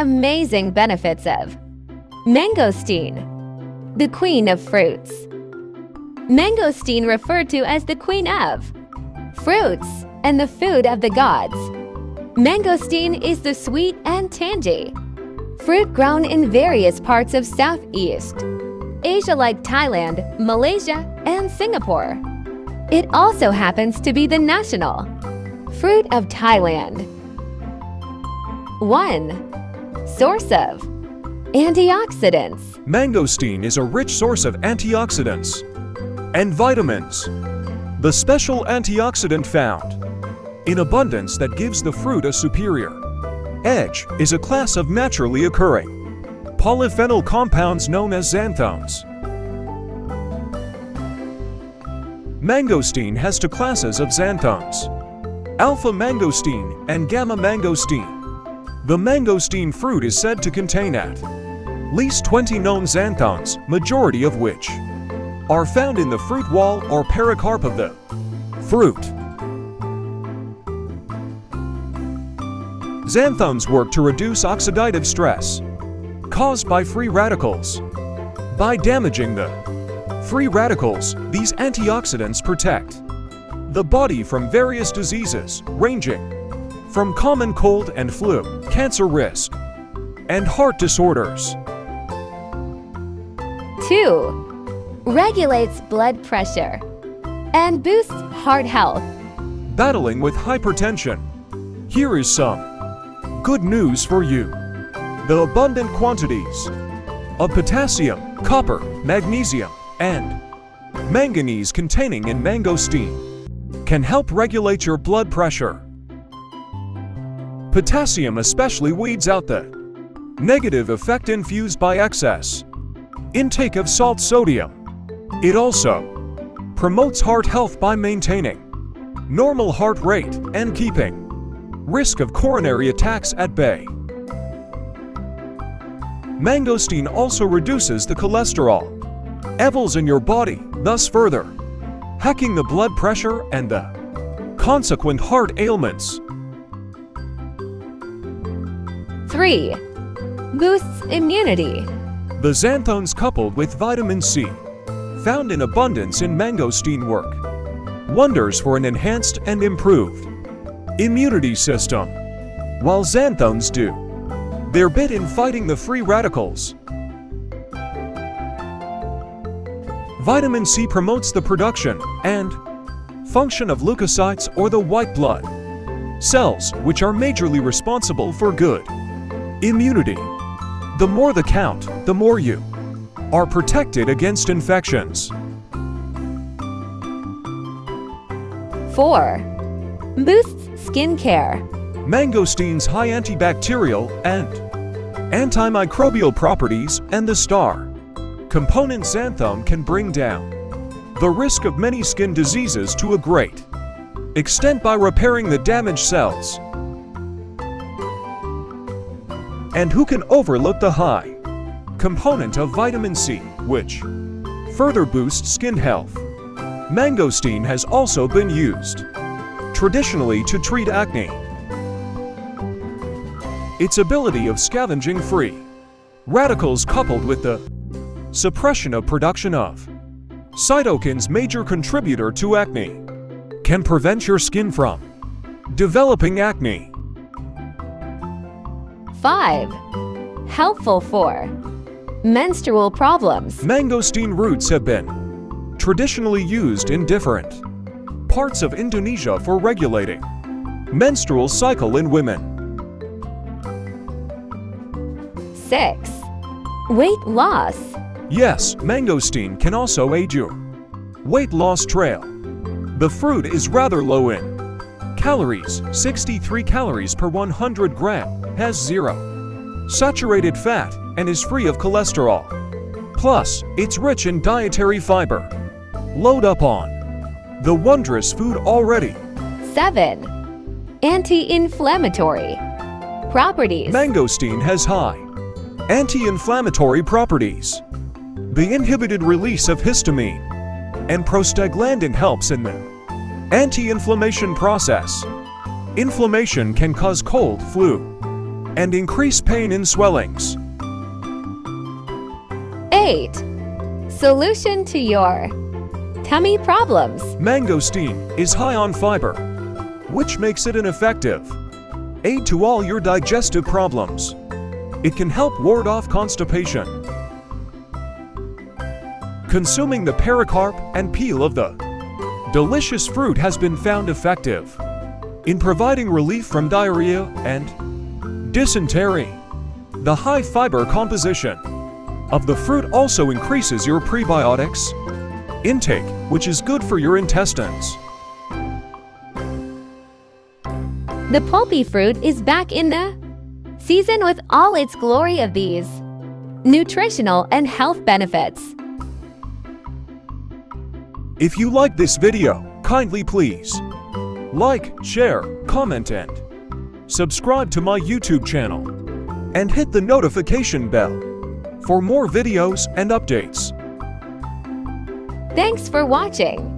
amazing benefits of mangosteen, the queen of fruits. Mangosteen referred to as the queen of fruits and the food of the gods. Mangosteen is the sweet and tangy fruit grown in various parts of Southeast Asia like Thailand, Malaysia, and Singapore. It also happens to be the national fruit of Thailand. 1. Source of antioxidants. Mangosteen is a rich source of antioxidants and vitamins. The special antioxidant found in abundance that gives the fruit a superior edge is a class of naturally occurring polyphenol compounds known as xanthones. Mangosteen has two classes of xanthones, alpha mangosteen and gamma mangosteen. The mangosteen fruit is said to contain at least 20 known xanthones, majority of which are found in the fruit wall or pericarp of the fruit. Xanthones work to reduce oxidative stress caused by free radicals. By damaging the free radicals, these antioxidants protect the body from various diseases ranging from common cold and flu, cancer risk, and heart disorders. 2. Regulates blood pressure and boosts heart health. Battling with hypertension? Here is some good news for you. The abundant quantities of potassium, copper, magnesium, and manganese containing in mangosteen can help regulate your blood pressure. Potassium especially weeds out the negative effect infused by excess intake of salt sodium. It also promotes heart health by maintaining normal heart rate and keeping risk of coronary attacks at bay. Mangosteen also reduces the cholesterol levels in your body, thus further hacking the blood pressure and the consequent heart ailments. 3. Boosts immunity. The xanthones coupled with vitamin C, found in abundance in mangosteen, work wonders for an enhanced and improved immunity system. While xanthones do their bit in fighting the free radicals, vitamin C promotes the production and function of leukocytes, or the white blood cells, which are majorly responsible for good immunity. The more the count, the more you are protected against infections. 4. Boosts skin care. Mangosteen's high antibacterial and antimicrobial properties and the star component xanthone can bring down the risk of many skin diseases to a great extent by repairing the damaged cells. And who can overlook the high component of vitamin C, which further boosts skin health? Mangosteen has also been used traditionally to treat acne. Its ability of scavenging free radicals coupled with the suppression of production of cytokines, major contributor to acne, can prevent your skin from developing acne. 5. Helpful for menstrual problems. Mangosteen roots have been traditionally used in different parts of Indonesia for regulating menstrual cycle in women. 6. Weight loss. Yes, mangosteen can also aid your weight loss trail. The fruit is rather low in calories, 63 calories per 100 gram, has 0 saturated fat, and is free of cholesterol. Plus, it's rich in dietary fiber. Load up on the wondrous food already. 7. Anti-inflammatory properties. Mangosteen has high anti-inflammatory properties. The inhibited release of histamine and prostaglandin helps in the anti-inflammation process. Inflammation can cause cold, flu, and increase pain and swellings. 8. Solution to your tummy problems. Mangosteen is high on fiber, which makes it an effective aid to all your digestive problems. It can help ward off constipation. Consuming the pericarp and peel of the delicious fruit has been found effective in providing relief from diarrhea and dysentery. The high fiber composition of the fruit also increases your prebiotics intake, which is good for your intestines. The pulpy fruit is back in the season with all its glory of these nutritional and health benefits. If you like this video, kindly please like, share, comment and subscribe to my YouTube channel and hit the notification bell for more videos and updates. Thanks for watching.